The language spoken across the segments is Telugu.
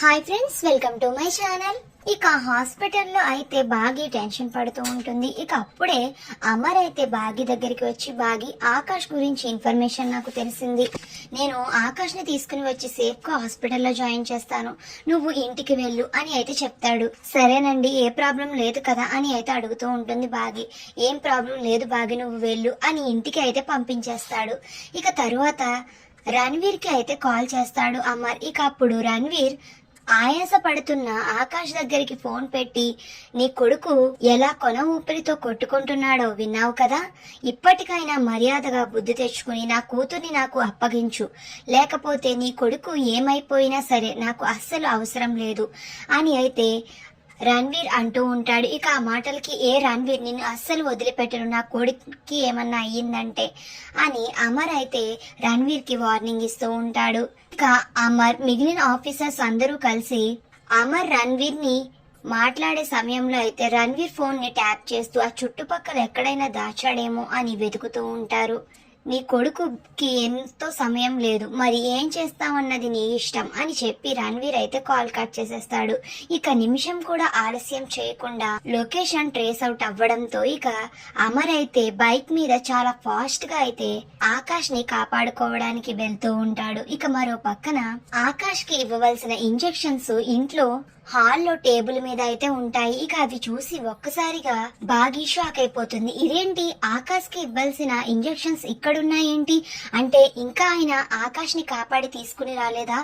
Hi friends, welcome to my channel. ఇక హాస్పిటల్లో అయితే బాగి టెన్షన్ పడుతూ ఉంటుంది. ఇక అప్పుడే అమర్ అయితే బాగి దగ్గరికి వచ్చి, బాగి ఆకాష్ గురించి ఇన్ఫర్మేషన్ నాకు తెలిసింది, నేను ఆకాష్ ని తీసుకుని వచ్చి సేఫ్ గా హాస్పిటల్లో జాయిన్ చేస్తాను, నువ్వు ఇంటికి వెళ్ళు అని అయితే చెప్తాడు. సరేనండి, ఏ ప్రాబ్లం లేదు కదా అని అయితే అడుగుతూ ఉంటుంది బాగి. ఏం ప్రాబ్లం లేదు బాగి, నువ్వు వెళ్ళు అని ఇంటికి అయితే పంపించేస్తాడు. ఇక తరువాత రణ్వీర్ కి అయితే కాల్ చేస్తాడు అమర్. ఇక అప్పుడు రణ్వీర్ ఆయాస పడుతున్న ఆకాష్ దగ్గరికి ఫోన్ పెట్టి, నీ కొడుకు ఎలా కొన ఊపిరితో కొట్టుకుంటున్నాడో విన్నావు కదా, ఇప్పటికైనా మర్యాదగా బుద్ధి తెచ్చుకుని నా కూతుర్ని నాకు అప్పగించు, లేకపోతే నీ కొడుకు ఏమైపోయినా సరే నాకు అస్సలు అవసరం లేదు అని అయితే రణ్వీర్ అంటూ ఉంటాడు. ఇక ఆ మాటలకి రణ్వీర్, నిన్ను అస్సలు వదిలిపెట్టను, నా కొడుక్కి ఏమన్నా అయ్యిందంటే అని అమర్ అయితే రణ్వీర్ కి వార్నింగ్ ఇస్తూ ఉంటాడు. ఇక అమర్ మిగిలిన ఆఫీసర్స్ అందరూ కలిసి అమర్ రణ్వీర్ ని మాట్లాడే సమయంలో అయితే రణ్వీర్ ఫోన్ ని ట్యాప్ చేస్తూ ఆ చుట్టుపక్కల ఎక్కడైనా దాచాడేమో అని వెతుకుతూ ఉంటారు. నీ కొడుకుకి ఎంతో సమయం లేదు, మరి ఏం చేస్తామన్నది నీ ఇష్టం అని చెప్పి రణ్వీర్ అయితే కాల్ కట్ చేసేస్తాడు. ఇక నిమిషం కూడా ఆలస్యం చేయకుండా లొకేషన్ ట్రేస్ అవుట్ అవ్వడంతో ఇక అమర్ అయితే బైక్ మీద చాలా ఫాస్ట్ గా అయితే ఆకాష్ ని కాపాడుకోవడానికి వెళ్తూ ఉంటాడు. ఇక మరో పక్కన ఆకాష్ కి ఇవ్వవలసిన ఇంజెక్షన్స్ ఇంట్లో హాల్లో టేబుల్ మీద అయితే ఉంటాయి. ఇక అవి చూసి ఒక్కసారిగా బాగా షాక్ అయిపోతుంది. ఇదేంటి, ఆకాష్ కి ఇవ్వాల్సిన ఇంజెక్షన్స్ ఇక్కడున్నాయేంటి, అంటే ఇంకా ఆయన ఆకాష్ ని కాపాడి తీసుకుని రాలేదా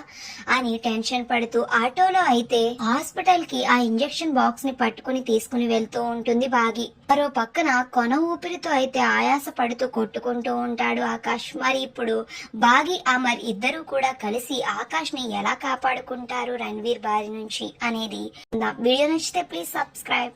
అని టెన్షన్ పడుతూ ఆటోలో అయితే హాస్పిటల్ కి ఆ ఇంజెక్షన్ బాక్స్ ని పట్టుకుని తీసుకుని వెళ్తూ ఉంటుంది బాగి. మరో పక్కన కొన ఊపిరితో అయితే ఆయాస పడుతూ కొట్టుకుంటూ ఉంటాడు ఆకాష్. మరి ఇప్పుడు బాగి అమర్ ఇద్దరు కూడా కలిసి ఆకాష్ ని ఎలా కాపాడుకుంటారు రణ్వీర్ బారి నుంచి అనేది. వీడియో నచ్చితే ప్లీజ్ సబ్స్క్రైబ్.